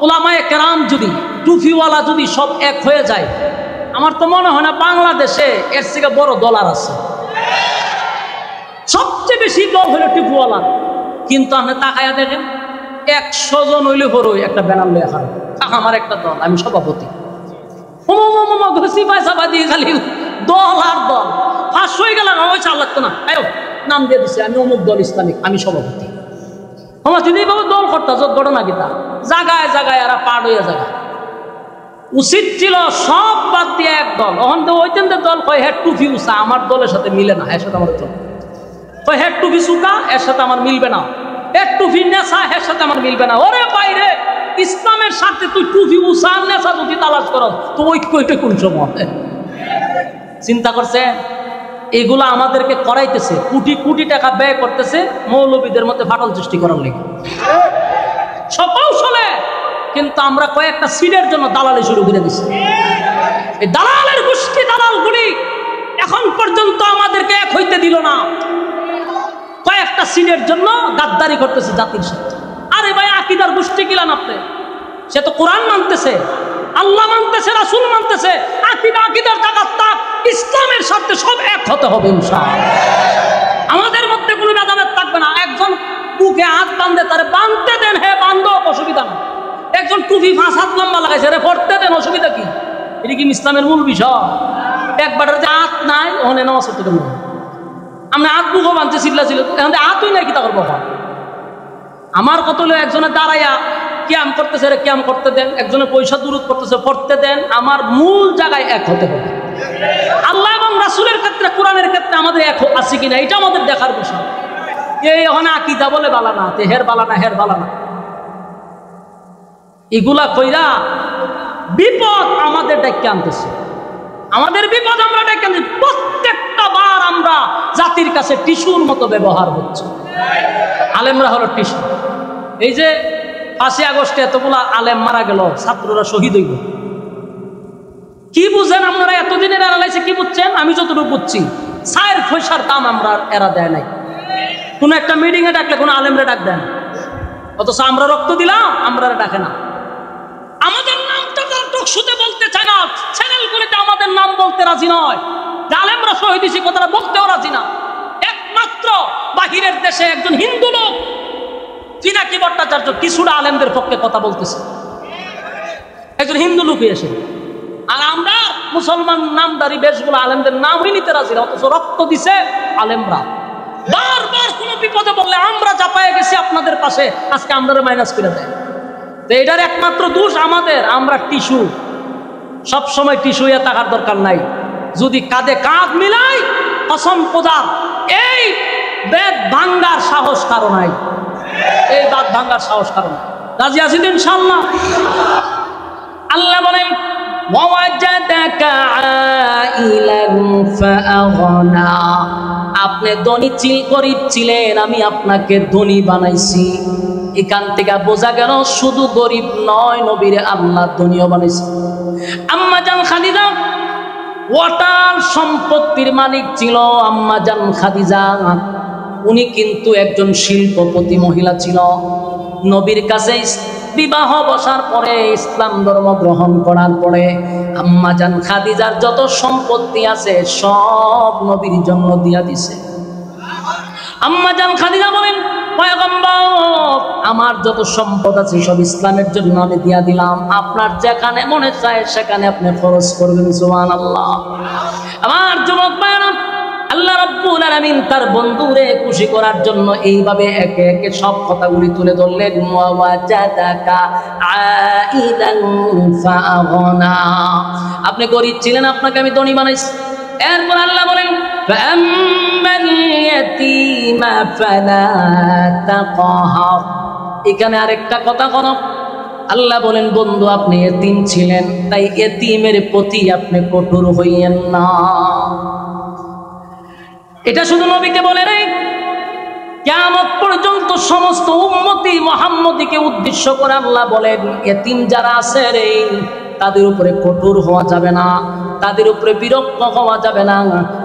উলামায়ে কেরাম যদি, টুফিওয়ালা যদি সব এক হয়ে যায়, আমার তো মনে হয় না বাংলাদেশে এর থেকে বড় দল আর আছে। সবচেয়ে বেশি দল হলো টুফিওয়ালা। কিন্তু আপনি তাকায়া দেখেন 100 জন হইলে বড়ই একটা ব্যানার লয়ে খারাপ, আমার একটা দল, আমি সভাপতি, ঘুষি পয়সা দিয়ে খালি দল আর দল। 500 হয়ে গেলাম, আমার চাল লাগতো না, নাম দিয়ে দিচ্ছে আমি অমুক দল ইসলামিক, আমি সভাপতি। আমার যদি বাবু দল করতা যত ঘটনা গীতা জায়গায় জায়গায় এরা পাড় হইয়া জায়গায় উচিত ছিল সব বাদ দিয়ে এক দল। ওখান তো ওইতেন দল কয় হ্যাঁ টুফি উঁচা, আমার দলের সাথে মিলে না, এর সাথে আমার চল কয় হ্যাঁ টুফি চুকা, এর সাথে আমার মিলবে না, এর টুফি নেশা, এর সাথে আমার মিলবে না। ওরে বাইরে ইসলামের সাথে তুই টুফি উঁচা নেশা যদি তালাশ কর তো ঐক্যটা কোন সময়? চিন্তা করছে এগুলা আমাদেরকে করাইতেছে, কোটি কোটি টাকা ব্যয় করতেছে মৌলবীদের মধ্যে ফাটল সৃষ্টি করার লেগে সকৌশলে। কিন্তু আমরা কয়েকটা সিটের জন্য দালালি শুরু করে দিচ্ছি। এই দালালের গোষ্ঠী, দালালগুলি এখন পর্যন্ত আমাদেরকে এক হইতে দিল না। কয়েকটা সিটের জন্য গাদ্দারি করতেছে জাতির সাথে। আরে ভাই আকীদার গোষ্ঠী কিলান আপনি? সে তো কোরআন মানতেছে, আল্লাহ মানতেছে, রাসূল মানতেছে। আকীদার জায়গা তাক, ইসলামের সাথে সব এক হতে হবে ইনশাআল্লাহ। আমাদের মধ্যে কোনো ভেদাভেদ থাকবে না। একজন বুকে হাত বাঁধে তারে বাঁধতে দেন, হ্যাঁ বাঁধো, অসুবিধা না। একজন টুপি 5 হাত লম্বা লাগাইছে, রে পড়তে দেন, অসুবিধা কি? এটা কি ইসলামের মূল বিষয়? একবার যে হাত নাই ওখানে নামাজ পড়তে দেন, আমরা হাত বুকও বাঁধতে চিল্লা ছিল, এখন হাতই নাই কি তা করবো? আমার কত হলো একজনে দাঁড়াইয়া ক্যাম করতেছে, রে ক্যাম করতে দেন, একজনে পয়সা দূরত করতেছে, পড়তে দেন। আমার মূল জায়গায় এক হতে হবে। আল্লাহ এবং রাসূলের ক্ষেত্রে, কোরআনের ক্ষেত্রে আমাদের এক আছে কিনা এটা আমাদের দেখার বিষয়। এই ওখানে আকীদা বলে বালা না, হের বালা না, হের বালা না, এগুলা কইরা বিপদ আমাদের ডেকে আনতেছে। আমাদের বিপদ আমরা ডেকে আনতেছি। প্রত্যেকটা বার আমরা জাতির কাছে টিস্যুর মতো ব্যবহার হচ্ছে। আলেমরা হলো টিস্যু। এই যে 5ই আগস্টে এতগুলা আলেম মারা গেল, ছাত্ররা শহীদ হইল, কি বুঝেন আপনারা? এতদিনের এড়ালাইছে কি বুঝছেন? আমি যতটুকু বুঝছি, ছায়ের পয়সার দাম আমরা এরা দেয় নাই। কোনো একটা মিটিং এ ডাকলে কোনো আলেমরে ডাক দেন, অথচ আমরা রক্ত দিলাম, আমরা ডাকে না। আমাদের নামটা তারা টকশুতে বলতে চায় না, চ্যানেলগুলিতে আমাদের নাম বলতে রাজি নয়। আলেমরা শহীদ হয়েছে কথাটা বলতেও রাজি না। একমাত্র বাহিরের দেশে একজন হিন্দু লোক পিনাকি ভট্টাচার্য কিছুটা আলেমদের পক্ষে কথা বলতেছে, একজন হিন্দু লোক এসে। আর আমরা মুসলমান নামদারি বেশগুলো আলেমদের নামই নিতে রাজি না, অথচ রক্ত দিছে আলেমরা। বারবার কোনো বিপদে বললে আমরা চাপায়ে গেছি আপনাদের পাশে, আজকে আমরা মাইনাস করে দেয়। তো এটার একমাত্র দোষ আমাদের, আমরা টিস্যু। সবসময় টিস্যু হয়ে থাকার দরকার নাই। যদি কাঁধে কাঁধ মিলাই কসম খোদার, এই বেদ ভাঙ্গার সাহস কারো নাই, এই বাদ ভাঙ্গার সাহস কারো নাই। রাজি আছি তো ইনশাআল্লাহ? আল্লাহ বলেন ওয়াজাদাকা আইলান ফাআগনা, আপনি ধনী গরিব ছিলেন, আমি আপনাকে ধনী বানাইছি। এখান থেকে বোঝা গেল শুধু গরিব নয়, নবীর আল্লাহ ধনীও বানাইছে। আম্মা জান খাদিজা ওয়াটার সম্পত্তির মালিক ছিল। আম্মা জান খাদিজা উনি কিন্তু একজন শিল্পপতি মহিলা ছিল। নবীর কাছে বিবাহ বসার পরে, ইসলাম ধর্ম গ্রহণ করার পরে আম্মা জান খাদিজার যত সম্পত্তি আছে সব নবীর জন্য দিয়া দিছে। আম্মা জান খাদিজা বলেন, পয়গম্বর আমার যত সম্পদ আছে সব ইসলামের জন্য আমি দিয়া দিলাম, আপনার যেখানে মনে চায় সেখানে আপনি খরচ করবেন। সুবহানাল্লাহ। আমার যুবক ভাইরা, আল্লাহ রাব্বুল আলামিন তার বন্ধুরে খুশি করার জন্য এইভাবে একে একে সব কথাগুলি তুলে ধরলেন। ওয়াজাদাকা আইলান ফাআগনা, আপনি গরিব ছিলেন, আপনাকে আমি ধনী বানাইছি। এরপর আল্লাহ বলেন ফাআম্মাল ইয়াতীমা ফালা তাকহার, এখানে আরেকটা কথা করো। আল্লাহ বলেন বন্ধু আপনি এতিম ছিলেন, তাই এতিমের প্রতি আপনি কঠোর হইয়েন না। এটা শুধু নবীকে বলে নাই, কিয়ামত পর্যন্ত সমস্ত উম্মতি মুহাম্মদীকে উদ্দেশ্য করে আল্লাহ বলেন, এতিম যারা আছে রে তাদের উপরে কঠোর হওয়া যাবে না, তাদের উপরে বিরক্ত হওয়া যাবে না,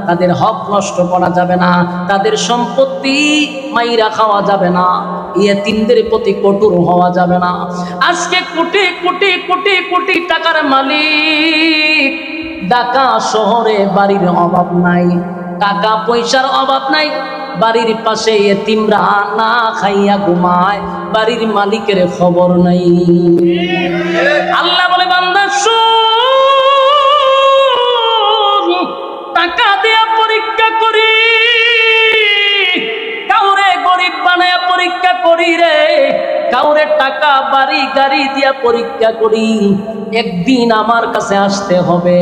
তাদের হক নষ্ট করা যাবে না, তাদের সম্পত্তি মাইরা খাওয়া যাবে না, এতিমদের প্রতি কঠোর হওয়া যাবে না। আজকে কোটি কোটি কোটি কোটি টাকার মালিক, ঢাকা শহরে বাড়ির অভাব নাই, টাকা পয়সার অভাব নাই, বাড়ির পাশে এতিমরা না খাইয়া ঘুমায়, বাড়ির মালিকের খবর নাই। আল্লাহ বলে, বান্দা শোন, টাকা দিয়া পরীক্ষা করি, কাউরে গরিব বানায়া পরীক্ষা করি রে, কাউরে টাকা বাড়ি গাড়ি দিয়া পরীক্ষা করি। একদিন আমার কাছে আসতে হবে,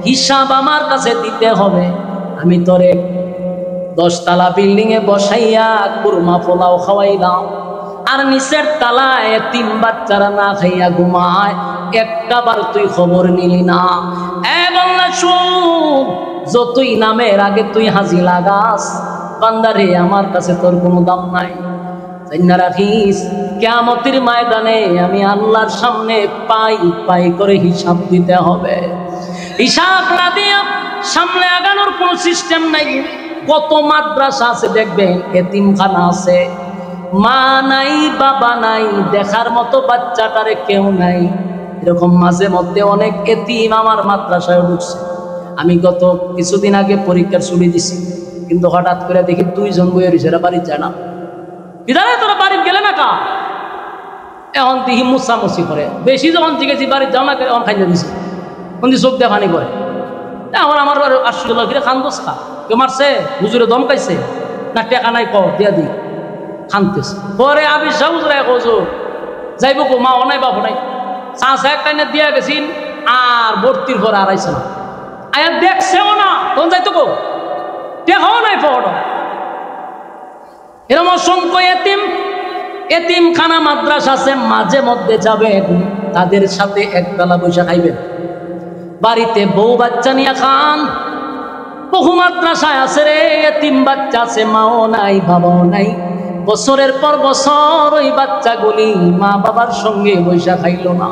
হিসাব আমার কাছে দিতে হবে। আমি তোরে 10 তলা বিল্ডিং এ বসাইয়া কুরমা পোলাও খাওয়াইলাম, আর নিচের তলায় এতিম বাচ্চারা না খাইয়া ঘুমায়, একটা বার তুই খবর নিলি না। বান্দা শুন, যতই নামের আগে তুই হাজি লাগাস, বান্দারে আমার কাছে তোর কোনো দাম নাই। জান্না রাখিস, কিয়ামতের ময়দানে আমি আল্লাহর সামনে পাই পাই করে হিসাব দিতে হবে। হিসাব না দিয়া সামনে আগানোর কোনো সিস্টেম নাই। কত মাদ্রাসা আছে দেখবেন, এতিমখানা আছে, মা নাই বাবা নাই, দেখার মতো বাচ্চাটারে কেউ নাই। এরকম মাঝে মধ্যে অনেক এতিম আমার মাদ্রাসায় ঢুকছে। আমি গত কিছুদিন আগে পরীক্ষার ছুটি দিছি, কিন্তু হঠাৎ করে দেখি 2 জন বইয়ের হিসেবে বাড়ি যায় না। বিদায় তোরা বাড়ি গেলে না কা, এখন দেখি মুসামুসি করে, বেশি যখন জিজ্ঞেসি বাড়ি যাও না, এখন খাইয়ে দিছি, কিন্তু চোখ দিয়ে পানি করে। এখন আমার আশ্চর্য লাগে, খান্দোস খা, কেউ মারছে, হুজুরে দমকাইছে না, টেকা নাই ক দিয়া দি, খানতেছে। পরে আমি হুজুরে হুজুর যাইব কো, মা নাই বাবু নাই, চা একটা দিয়া গেছিন, আর ভর্তির পরে আর আইসে না, আয়া দেখছেও না, তখন যাইতো কো, টেকাও নাই পড়। এরকম অসংখ্য এতিম, এতিমখানা মাদ্রাসা আছে, মাঝে মধ্যে যাবেন, তাদের সাথে একবেলা বসে খাইবেন। বাড়িতে বউ বাচ্চা নিয়ে খান। বহু মাদ্রাসায় আছে রে এতিম বাচ্চা আছে, মাও নাই বাবাও নাই, বছরের পর বছর ওই বাচ্চাগুলি মা বাবার সঙ্গে বৈশা খাইল না।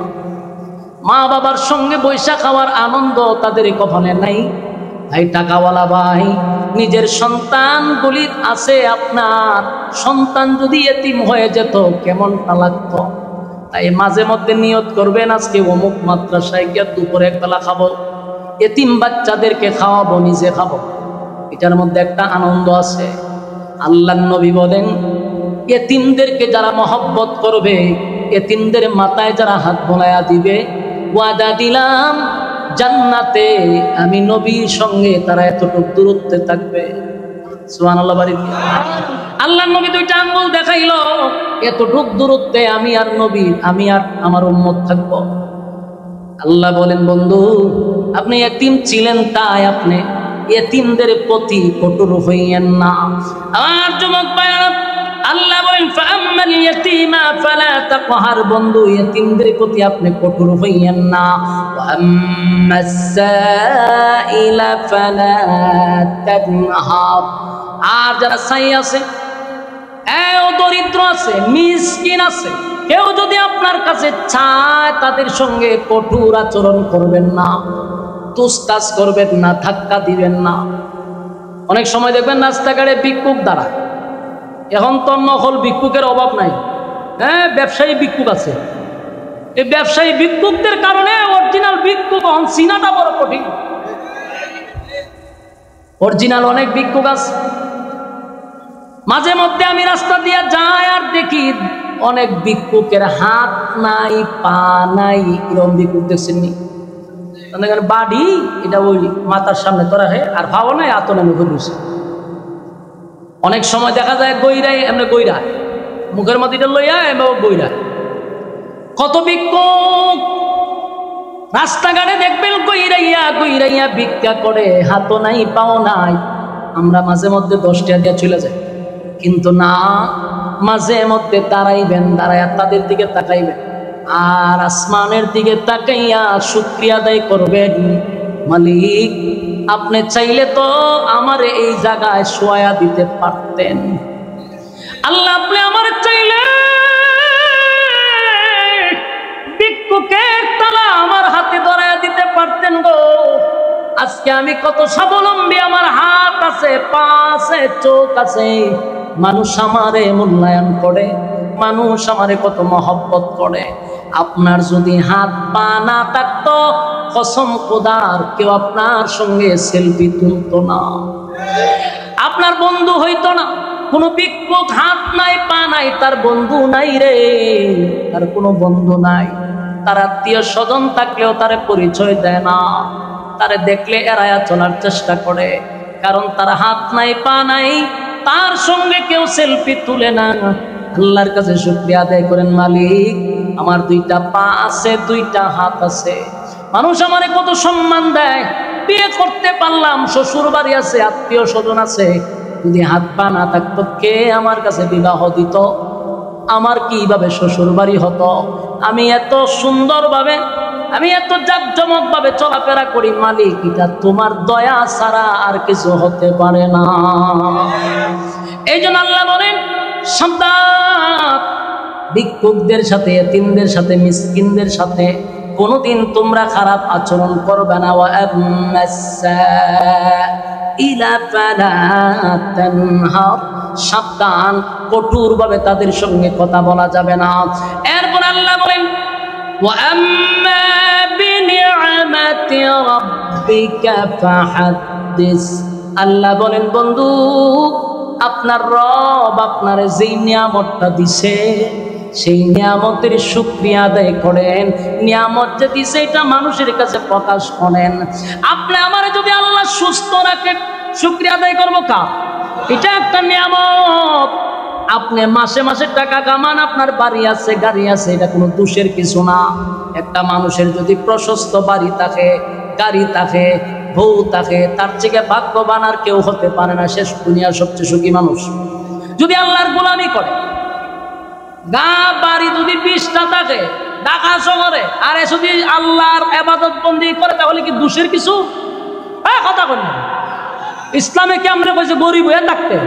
মা বাবার সঙ্গে বৈশা খাওয়ার আনন্দ তাদের কখনো নাই। ভাই টাকাওয়ালা ভাই, নিজের সন্তানগুলির আছে, আপনার সন্তান যদি এতিম হয়ে যেত কেমনটা লাগতো। তাই মাঝে মধ্যে নিয়ত করবেন, আজকে অমুক মাদ্রাসায় গিয়ে দুপুরে একবেলা খাবো, এতিম বাচ্চাদেরকে খাওয়াবো, নিজে খাবো। এটার মধ্যে একটা আনন্দ আছে। আল্লাহর নবী বলেন, এতিমদেরকে যারা মহব্বত করবে, এতিমদের মাথায় যারা হাত বোলায়া দিবে, ওয়াদা দিলাম জান্নাতে আমি নবীর সঙ্গে তারা এতটুকু দূরত্বে থাকবে। সুবহানাল্লাহ। বাড়ি আল্লাহর নবী 2টা আঙ্গুল দেখাইলো, এতটুক দূরত্বে আমি আর নবী, আমি আর আমার উম্মত থাকবো। আল্লাহ বলেন, বন্ধু আপনি এতিম ছিলেন, তাই আপনি এতিমদের প্রতি কঠোর হইয়েন না। আমার যুবক ভাইরা, আল্লাহ বলেন, ফাআম্মাল ইয়াতীমা ফালা তাকহার, বন্ধু এতিমদের প্রতি আপনি কঠোর হইয়েন না। ওয়া আম্মাস সাইলা ফালা তানহার, আর যারা চাই আছে, ও দরিদ্র আছে, মিসকিন আছে, কেউ যদি আপনার কাছে চায়, তাদের সঙ্গে কঠোর আচরণ করবেন না, তুসতাস করবেন না, ধাক্কা দিবেন না। অনেক সময় দেখবেন রাস্তাঘাটে ভিক্ষুক দ্বারা, এখন তো নকল ভিক্ষুকের অভাব নাই, হ্যাঁ ব্যবসায়ী ভিক্ষুক আছে। এই ব্যবসায়ী ভিক্ষুকদের কারণে অরিজিনাল ভিক্ষুক এখন চিনাটা বড় কঠিন। অরিজিনাল অনেক ভিক্ষুক আছে। মাঝে মধ্যে আমি রাস্তা দিয়ে যাই আর দেখি অনেক ভিক্ষুকের হাত নাই, পা নাই, এরকম ভিক্ষুক দেখছেন নি? বাড়ি এটা ওই মাথার সামনে তোরা হে, আর ভাবো নাই আতন আমি ঘুরছি। অনেক সময় দেখা যায় গইরাই, এমনি গইরা মুখের মধ্যে লইয়া এমন গইরা। কত ভিক্ষুক রাস্তাঘাটে দেখবেন গইরাইয়া গইরাইয়া ভিক্ষা করে, হাতও নাই পাও নাই। আমরা মাঝে মধ্যে 10 টাকা দিয়ে চলে যাই, কিন্তু না, মাঝে মধ্যে দাঁড়াইবেন, দাঁড়াইয়া তাদের দিকে তাকাইবেন, আর আসমানের দিকে তাকাইয়া শুকরিয়া আদায় করবেন, মালিক আপনি চাইলে তো আমারে এই জায়গায় শোয়া দিতে পারতেন। আল্লাহ আপনি আমার চাইলে ভিক্ষুকের তালা আমার হাতে ধরায় দিতে পারতেন গো। আজকে আমি কত স্বাবলম্বী, আমার হাত আছে, পা আছে, চোখ আছে, মানুষ আমারে মূল্যায়ন করে, মানুষ আমারে কত মহব্বত করে। আপনার যদি হাত পা না থাকতো, কসম খোদার কেউ আপনার সঙ্গে সেলফি তুলতো না, আপনার বন্ধু হইতো না। কোনো ভিক্ষুক হাত নাই পা নাই, তার বন্ধু নাই রে, তার কোনো বন্ধু নাই। তার আত্মীয় স্বজন থাকলেও তারে পরিচয় দেয় না, তারে দেখলে এড়ায়া চলার চেষ্টা করে, কারণ তার হাত নাই পা নাই, তার সঙ্গে কেউ সেলফি তুলে না। আল্লাহর কাছে শুকরিয়া আদায় করেন, মালিক আমার দুইটা পা আছে, দুইটা হাত আছে, মানুষ আমারে কত সম্মান দেয়, বিয়ে করতে পারলাম, শ্বশুর বাড়ি আছে, আত্মীয় স্বজন আছে। যদি হাত পা না থাকতো, কে আমার কাছে বিবাহ দিত? আমার কিভাবে শ্বশুর বাড়ি হতো? আমি এত সুন্দরভাবে, আমি এত জাঁকজমক ভাবে চলাফেরা করি, মালিক এটা তোমার দয়া ছাড়া আর কিছু হতে পারে না। এই জন্য আল্লাহ বলেন, সাবধান, ভিক্ষুকদের সাথে, এতিমদের সাথে, মিসকিনদের সাথে কোনোদিন তোমরা খারাপ আচরণ করবে না। সাবধান, কঠোর ভাবে তাদের সঙ্গে কথা বলা যাবে না। এরপর আল্লাহ বলেন, আল্লাহ বলেন, বন্ধু আপনার রব আপনার যেই নিয়ামতটা দিছে, সেই নিয়ামতের শুকরিয়া আদায় করেন। নিয়ামত যে দিছে এটা মানুষের কাছে প্রকাশ করেন। আপনি আমারে যদি আল্লাহ সুস্থ রাখেন, শুকরিয়া আদায় করবো কা? এটা একটা নিয়ামত। আপনি মাসে মাসে টাকা কামান, আপনার বাড়ি আছে, গাড়ি আছে, এটা কোনো দোষের কিছু না। একটা মানুষের যদি প্রশস্ত বাড়ি থাকে, গাড়ি থাকে, বউ থাকে, তার থেকে ভাগ্যবান আর কেউ হতে পারে না। শেষ দুনিয়ার সবচেয়ে সুখী মানুষ যদি আল্লাহর গোলামি করে। গা বাড়ি যদি 20টা থাকে ঢাকা শহরে, আর যদি আল্লাহর ইবাদত বন্দি করে, তাহলে কি দোষের কিছু? কথা বলেন, ইসলামে কি আমরা কইছে গরিব হয়ে থাকতে?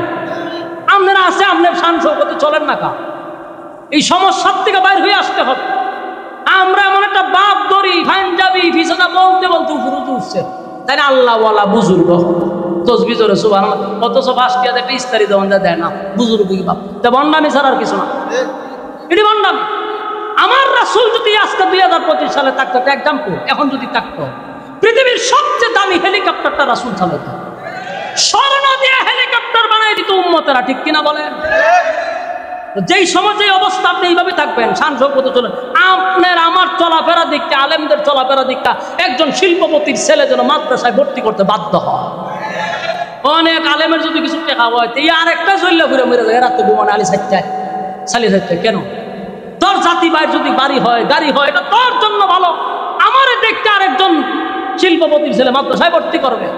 আপনারা আছে, আপনার শান শৌকতে চলেন না কা? এই সমস্যার থেকে বাইর হয়ে আসতে হবে। আমরা এমন একটা বাপ ধরি, পাঞ্জাবি ফিসাদা বলতে বলতে উপরে উঠছে, তাই না? আল্লাহওয়ালা বুজুর্গ তসবি জোরে সুবহানাল্লাহ, অথচ 5 টাকা একটা ইস্তারি দেওয়া দেয় না, বুজুর্গ কি বাপ? তা বন্ডামি ছাড়া আর কিছু না, এটি বন্ডামি। আমার রাসূল যদি আজকে 2025 সালে থাকতো, এক্সাম্পল, এখন যদি থাকতো, পৃথিবীর সবচেয়ে দামি হেলিকপ্টারটা রাসূল চালাতো, স্বর্ণ দিয়ে হেলিকপ্টার বানাই দিত উম্মতেরা, ঠিক কিনা বলেন? যেই সময় যে অবস্থা, আপনি এইভাবে থাকবেন, শান শৌকতে চলেন। আপনার আমার চলাফেরা দিকটা, আলেমদের চলাফেরা দিকটা, একজন শিল্পপতির ছেলে যেন মাদ্রাসায় ভর্তি করতে বাধ্য হয়। অনেক আলেমের যদি কিছু টেকা হয়, এই আরেকটা চললে ঘুরে মরে যায়, রাত্রে ঘুমানো আলি সাইটায় চালিয়ে যাচ্ছে। কেন? তোর জাতি ভাইয়ের যদি বাড়ি হয়, গাড়ি হয়, এটা তোর জন্য ভালো। আমার দেখতে আরেকজন শিল্পপতির ছেলে মাদ্রাসায় ভর্তি করবে,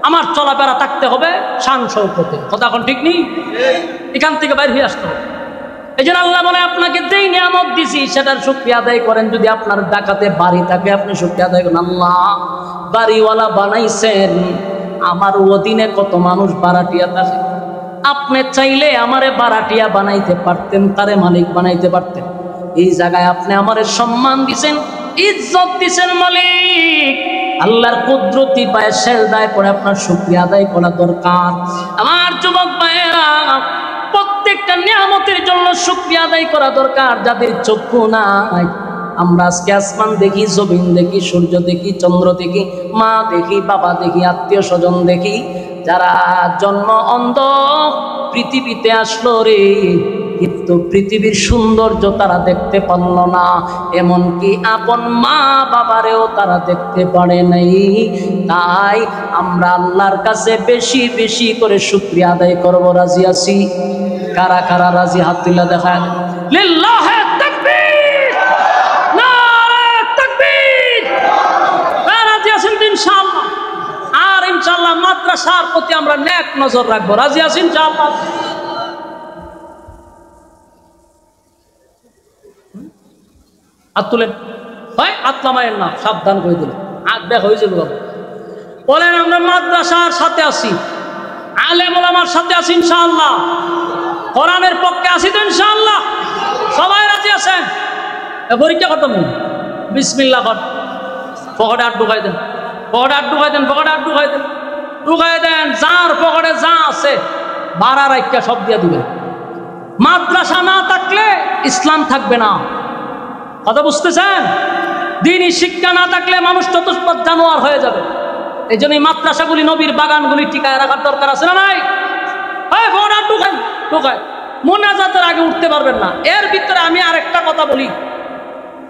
আমার চলাফেরা থাকতে হবে শান শৌকতে। কথা এখন ঠিক নেই, এখান থেকে বাইরে হয়ে আসতে হবে। এই জন্য আল্লাহ বলে, আপনাকে যেই নিয়ামত দিছি সেটার শুকরিয়া আদায় করেন। যদি আপনার ডাকাতে বাড়ি থাকে, আপনি শুকরিয়া আদায় করেন। আল্লাহ বাড়িওয়ালা বানাইছেন, আমার অধীনে কত মানুষ ভাড়াটিয়া থাকে, আপনি চাইলে আমারে ভাড়াটিয়া বানাইতে পারতেন, তারে মালিক বানাইতে পারতেন। এই জায়গায় আপনি আমারে সম্মান দিছেন, ইজ্জত দিছেন, মালিক। আল্লাহর কুদরতি পায়ে সেজদায় পড়ে আপনার শুকরিয়া আদায় করা দরকার। আমার যুবক ভাইয়েরা, প্রত্যেকটা নিয়ামতের জন্য শুকরিয়া আদায় করা দরকার। যাদের চক্ষু নাই, আমরা আজকে আসমান দেখি, জমিন দেখি, সূর্য দেখি, চন্দ্র দেখি, মা দেখি, বাবা দেখি, আত্মীয় স্বজন দেখি, যারা জন্ম অন্ধ পৃথিবীতে আসলো রে, কিন্তু পৃথিবীর সৌন্দর্য তারা দেখতে পারল না, এমনকি আপন মা বাবারেও তারা দেখতে পারে নাই। তাই আমরা আল্লাহর কাছে বেশি বেশি করে শুকরিয়া আদায় করব। রাজি আছি? কারা কারা রাজি? হাত তুলে দেখায়। লিল্লাহি তাকবীর, নারে তাকবীর। রাজি আছেন ইনশাআল্লাহ? আর ইনশাআল্লাহ মাদ্রাসার প্রতি আমরা নেক নজর রাখবো। রাজি আছেন ইনশাআল্লাহ? হাত তুলেন। হয় আতলামায়ের নাম সাবধান করে দিলেন, আগ দেখ হয়ে যাবে বাবা। বলেন আমরা মাদ্রাসার সাথে আছি, আলেম ওলামার সাথে আছি ইনশাআল্লাহ, কোরআনের পক্ষে আছি তো ইনশাআল্লাহ, সবাই রাজি আছেন? পরীক্ষা খতম, বিসমিল্লাহ কর, পকেটে হাত ঢুকাই দেন, পকেটে হাত ঢুকাই দেন, পকেটে হাত ঢুকাই দেন, ঢুকাই দেন, যার পকেটে যা আছে বাড়া রাইখা সব দিয়ে দিবেন। মাদ্রাসা না থাকলে ইসলাম থাকবে না, কথা বুঝতেছেন? দ্বীনি শিক্ষা না থাকলে মানুষ চতুষ্পদ জানোয়ার হয়ে যাবে। এই জন্য এই মাদ্রাসাগুলি, নবীর বাগানগুলি টিকায় রাখার দরকার আছে না নাই? ঢুকায় মোনাজাতের আগে উঠতে পারবেন না। এর ভিতরে আমি আরেকটা কথা বলি,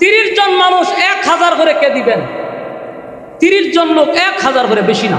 30 জন মানুষ 1000 করে কে দিবেন? 30 জন লোক 1000 করে, বেশি না।